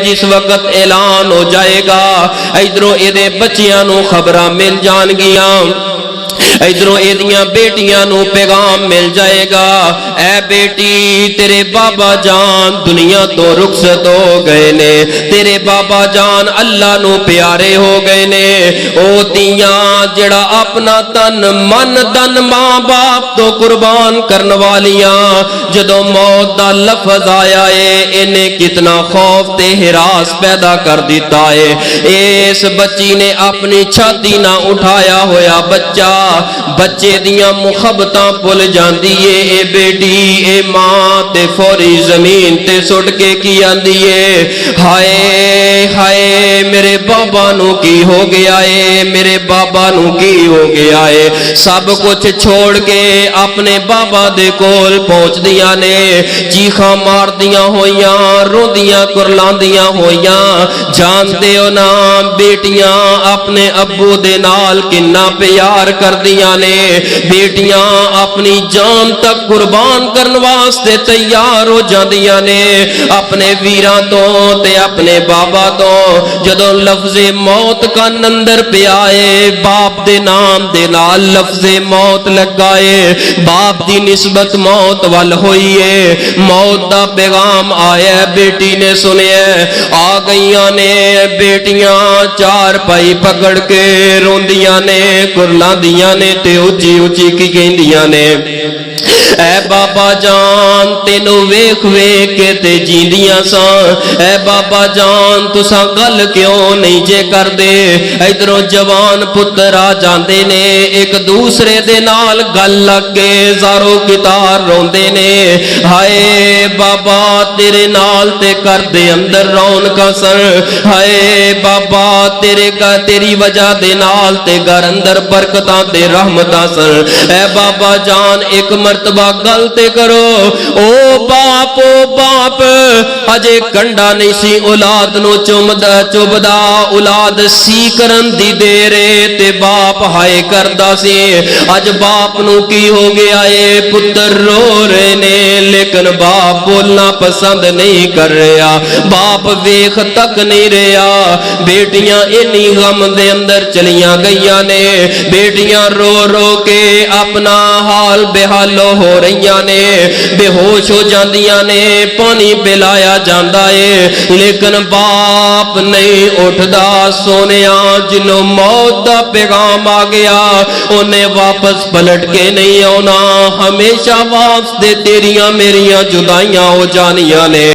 جس وقت اعلان ہو جائے گا ادھروں اے بچیاں نو خبراں مل جان گیاں، ادھروں ایدیاں بیٹیاں نو پیغام مل جائے گا، اے بیٹی تیرے بابا جان دنیا تو رخصت ہو گئے نے، تیرے بابا جان اللہ نو پیارے ہو گئے نے۔ او تیاں جڑا اپنا تن من دن ماں باپ تو قربان کرن والیاں جدوں موت دا لفظ آیا ہے انہیں کتنا خوف تے ہراس پیدا کر دیتا ہے۔ اس بچی نے اپنی چھاتی نہ اٹھایا ہویا بچے دیاں محبتاں بھول جاندی ہے، اے بیٹی اے ماں تے فوری زمین تے سٹ کے کی آندی ہے، ہائے ہائے میرے بابا نو کی ہو گیا ہے، میرے بابا نو کی ہو گیا ہے۔ سب کچھ چھوڑ کے اپنے بابا دے کول پہنچ دیاں نے، چیخاں مار دیاں ہویاں، روندیاں کرلاندیاں ہویاں۔ جانتے ہو نا بیٹیاں اپنے ابو دے نال کنا پیار کر دیاں نے، بیٹیاں اپنی جان تک قربان کرن واسطے تیار ہو جاندیاں نے اپنے ویراں تو تے اپنے بابا تو۔ جدوں لفظ موت کا نندر پیا ہے باپ دے نام دے نال لفظ موت لگا ہے، باپ دی نسبت موت وال ہوئی ہے، موت دا پیغام آیا بیٹی نے سنیا، آ گئیاں نے بیٹیاں چار پائی پکڑ کے روندیاں نے کرلاندیاں نے تے اچھی اچھی کی کہندیاں نے، اے بابا جان تینو ویکھ ویکھ کے تے جیندیاں ساں، اے بابا جان تساں گل کیوں نہیں جے کر دے۔ ادھروں جوان پتر آ جاندے نے ایک دوسرے دے نال گل لگ کے زارو کتار روندے نے، ہائے بابا تیرے نال تے کر دے اندر رونقاں سر، ہائے بابا تیری وجہ دے نال تے گھر اندر برکتاں تے رحمتاں سر، اے بابا جان ایک مرتبہ گلتے کرو۔ او باپ اجے کنڈا نہیں سی اولاد نو چوبدا اولاد سی کرن دی دیرے تے باپ ہائے کردا سی، اج باپ نو کی ہو گیا ہے پتر رو رہے نے لیکن باپ بولنا پسند نہیں کر رہا، باپ ویخ تک نہیں رہا، بیٹیاں انی غم دے اندر چلیاں گئیاں نے، بیٹیاں رو رو کے اپنا حال بحالو ہو رہیاں نے، بے ہوش ہو جاندیاں نے، پانی پلایا جاندا ہے لیکن باپ نہیں اٹھدا۔ سونیاں جنوں موت دا پیغام آ گیا انہیں واپس پلٹ کے نہیں آنا، ہمیشہ واسطے تیریاں میریاں جدائیاں ہو جانیاں نے۔